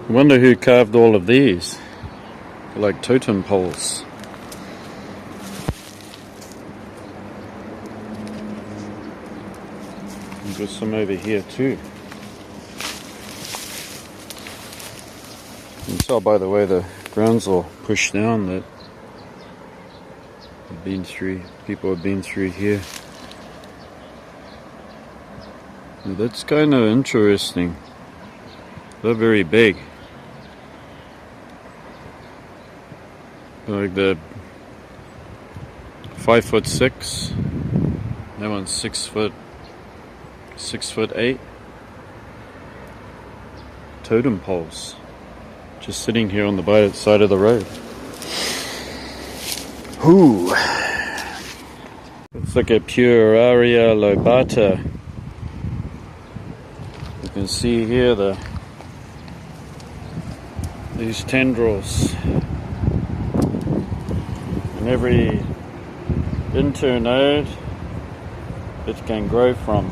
I wonder who carved all of these. They're like totem poles. And there's some over here too. You can tell by the way the ground's all pushed down that people have been through here. Now that's kind of interesting. They're very big. Like the 5'6". That one's 6'8". Totem poles, just sitting here on the side of the road. Ooh. Let's look at Puraria lobata. You can see here these tendrils. And every internode it can grow from.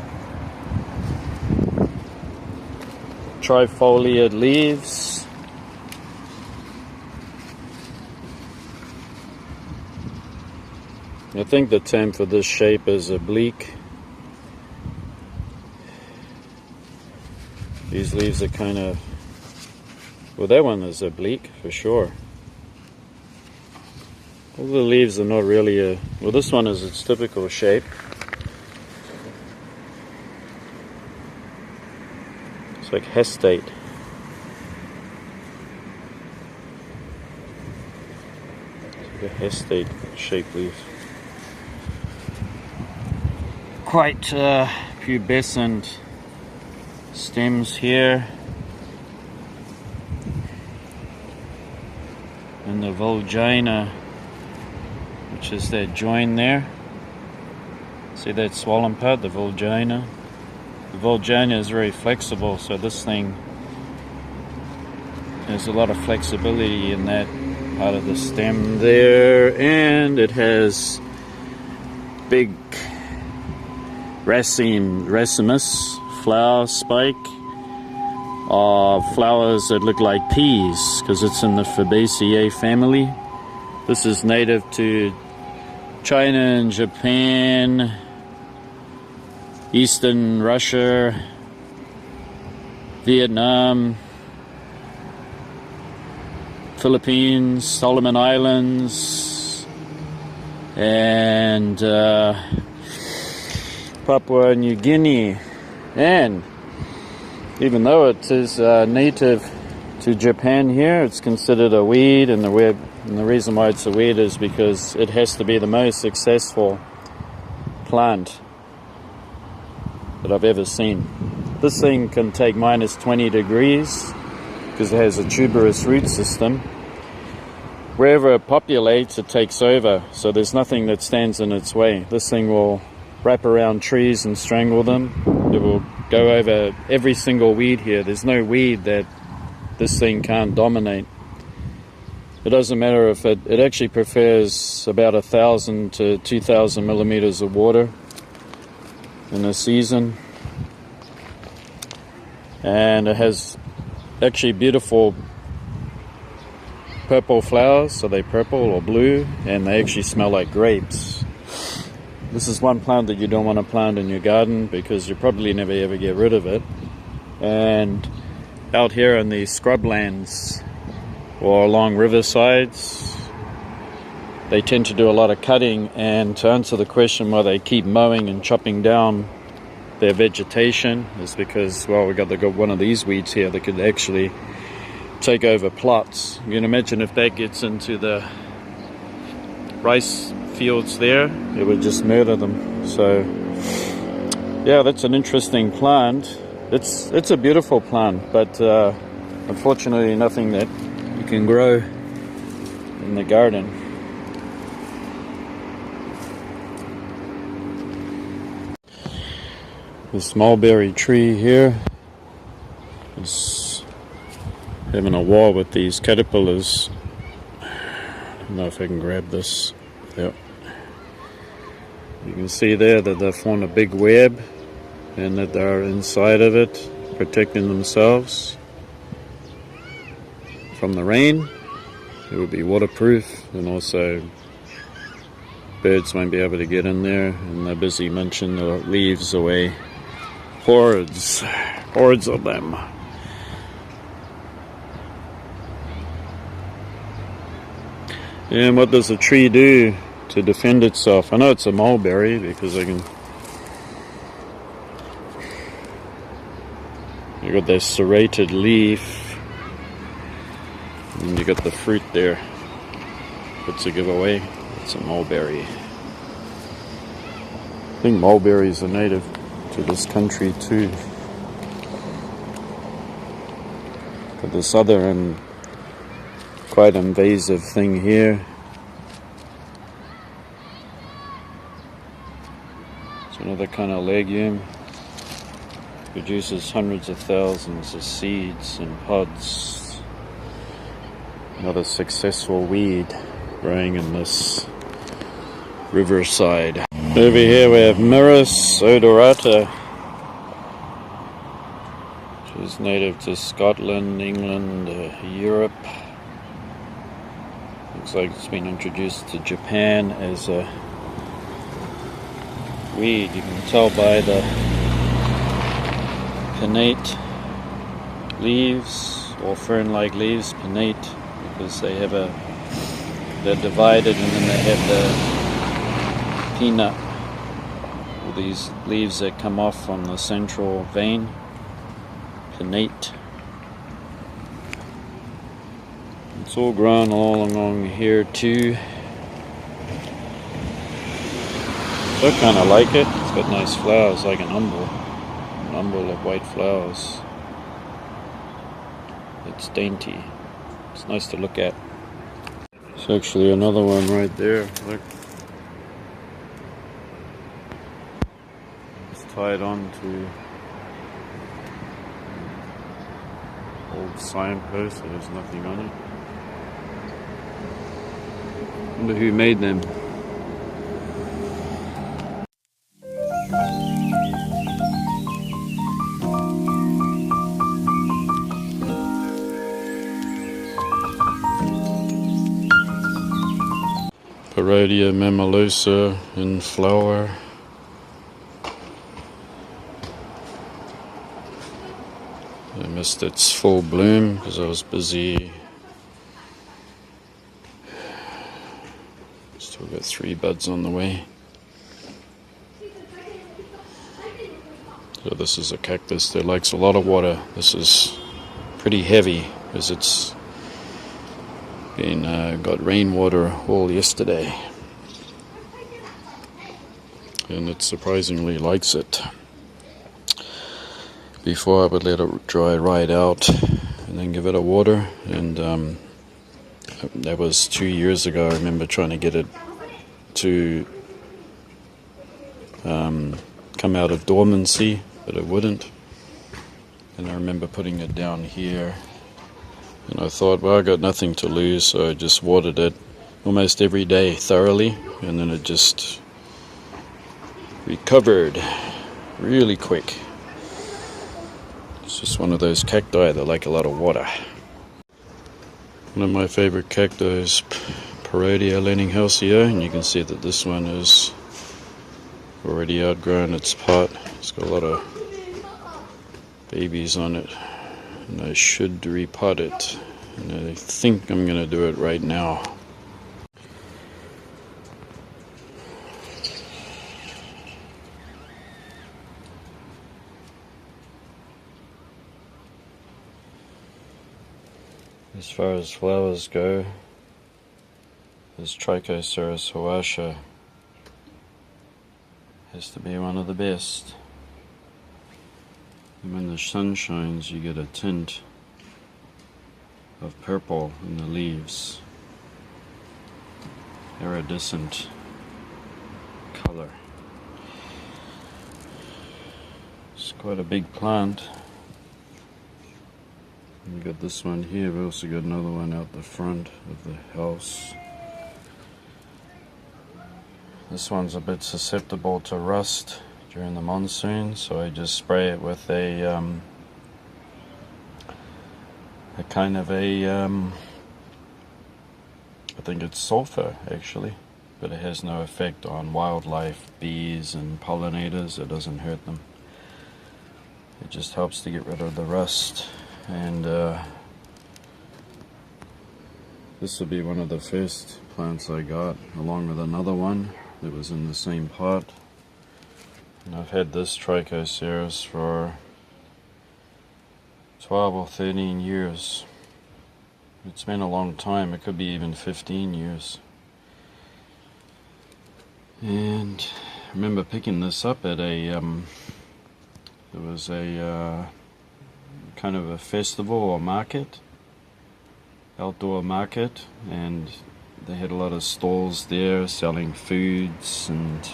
Trifoliate leaves. I think the term for this shape is oblique. These leaves are kind of, well, that one is oblique for sure. All the leaves are not really well, this one is its typical shape. It's like hestate. It's like a hestate shaped leaf. Quite pubescent stems here. And the Volgina, which is that join there. See that swollen part, the Volgina? The Volgina is very flexible, so this thing has a lot of flexibility in that part of the stem there, and it has big racemus flower spike of flowers that look like peas because it's in the Fabaceae family. This is native to China and Japan, Eastern Russia, Vietnam, Philippines, Solomon Islands, and Papua New Guinea. And even though it is native to Japan here, it's considered a weed, and the reason why it's a weed is because it has to be the most successful plant that I've ever seen. This thing can take minus 20 degrees because it has a tuberous root system. Wherever it populates, it takes over, so there's nothing that stands in its way. This thing will wrap around trees and strangle them. It will go over every single weed here. There's no weed that this thing can't dominate. It doesn't matter if it actually prefers about 1,000 to 2,000 millimeters of water in a season. And it has actually beautiful purple flowers, so they're purple or blue, and they actually smell like grapes. This is one plant that you don't want to plant in your garden because you probably never ever get rid of it. And out here in the scrublands or along riversides, they tend to do a lot of cutting. And to answer the question why they keep mowing and chopping down their vegetation is because, well, we got one of these weeds here that could actually take over plots. You can imagine if that gets into the rice fields there, it would just murder them. So yeah, that's an interesting plant. It's a beautiful plant, but unfortunately nothing that you can grow in the garden. This mulberry tree here is having a war with these caterpillars. I don't know if I can grab this. Yep. You can see there that they've formed a big web and that they're inside of it, protecting themselves. from the rain. It will be waterproof, and also birds won't be able to get in there, and they're busy munching the leaves away. Hordes of them. And what does a tree do to defend itself? I know it's a mulberry because I can. You got this serrated leaf, and you got the fruit there. What's a giveaway? It's a mulberry. I think mulberries are native to this country too. Got this other and quite invasive thing here. It's another kind of legume. Produces hundreds of thousands of seeds and pods. Another successful weed growing in this riverside. Over here we have Myrrhis odorata, which is native to Scotland, England, Europe. Looks like it's been introduced to Japan as a weed. You can tell by the pinnate leaves, or fern-like leaves, pinnate, because they're divided, and then they have the peanut, all these leaves that come off from the central vein, pinnate. It's all grown all along here too. So I kind of like it. It's got nice flowers, like an umbel of white flowers. It's dainty. It's nice to look at. There's actually another one right there. Look. It's tied on to old signpost, so there's nothing on it. Wonder who made them. Parodia mammulosa in flower. I missed its full bloom because I was busy. Still got 3 buds on the way. So this is a cactus that likes a lot of water. This is pretty heavy because it's got rainwater all yesterday, and it surprisingly likes it. Before I would let it dry right out and then give it a water, and that was 2 years ago. I remember trying to get it to come out of dormancy, but it wouldn't. And I remember putting it down here, and I thought, well, I got nothing to lose, so I just watered it almost every day thoroughly, and then it just recovered really quick. It's just one of those cacti that like a lot of water. One of my favorite cacti is Parodia Lenninghausea, and you can see that this one is already outgrown its pot. It's got a lot of babies on it, and I should repot it, and I think I'm going to do it right now. As far as flowers go, this Trichoceros huasha has to be one of the best. And when the sun shines, you get a tint of purple in the leaves, iridescent color. It's quite a big plant. We got this one here. We also got another one out the front of the house. This one's a bit susceptible to rust during the monsoon, so I just spray it with a kind of a, I think it's sulfur actually, but it has no effect on wildlife, bees and pollinators. It doesn't hurt them. It just helps to get rid of the rust. And this will be one of the first plants I got, along with another one that was in the same pot. And I've had this Trichoceros for 12 or 13 years. It's been a long time. It could be even 15 years. And I remember picking this up at a there was a kind of a festival or market, outdoor market, and they had a lot of stalls there selling foods and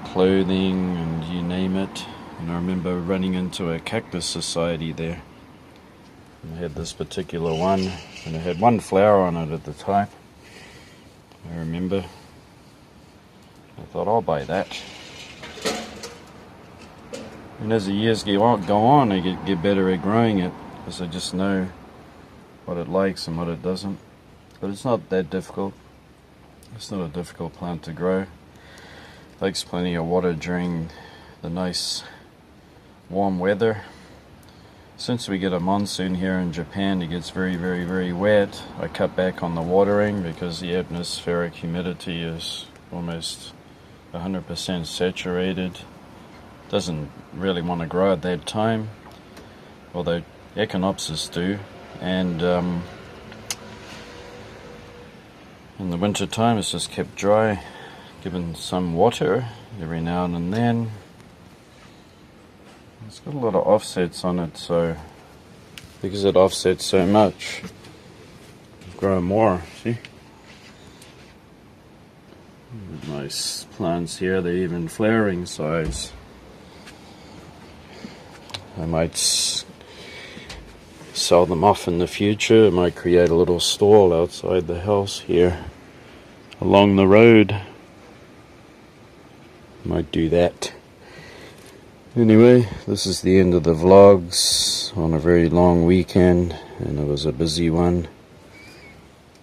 clothing and you name it. And I remember running into a cactus society there. And I had this particular one, and it had one flower on it at the time. I remember. I thought, I'll buy that. And as the years go on, I get better at growing it, because I just know what it likes and what it doesn't. But it's not that difficult. It's not a difficult plant to grow. It likes plenty of water during the nice warm weather. Since we get a monsoon here in Japan, it gets very, very, very wet. I cut back on the watering because the atmospheric humidity is almost 100% saturated. Doesn't really want to grow at that time, although Echinopsis do. And in the winter time it's just kept dry, given some water every now and then. It's got a lot of offsets on it, so because it offsets so much, grow more. See? Nice plants here, they're even flowering size. I might sell them off in the future. I might create a little stall outside the house here along the road. Might do that. Anyway, this is the end of the vlogs on a very long weekend, and it was a busy one.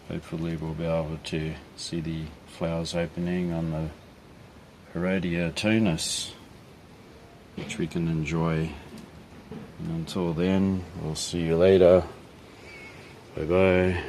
Hopefully we'll be able to see the flowers opening on the Herodiatonus, which we can enjoy. And until then, we'll see you later. Bye bye.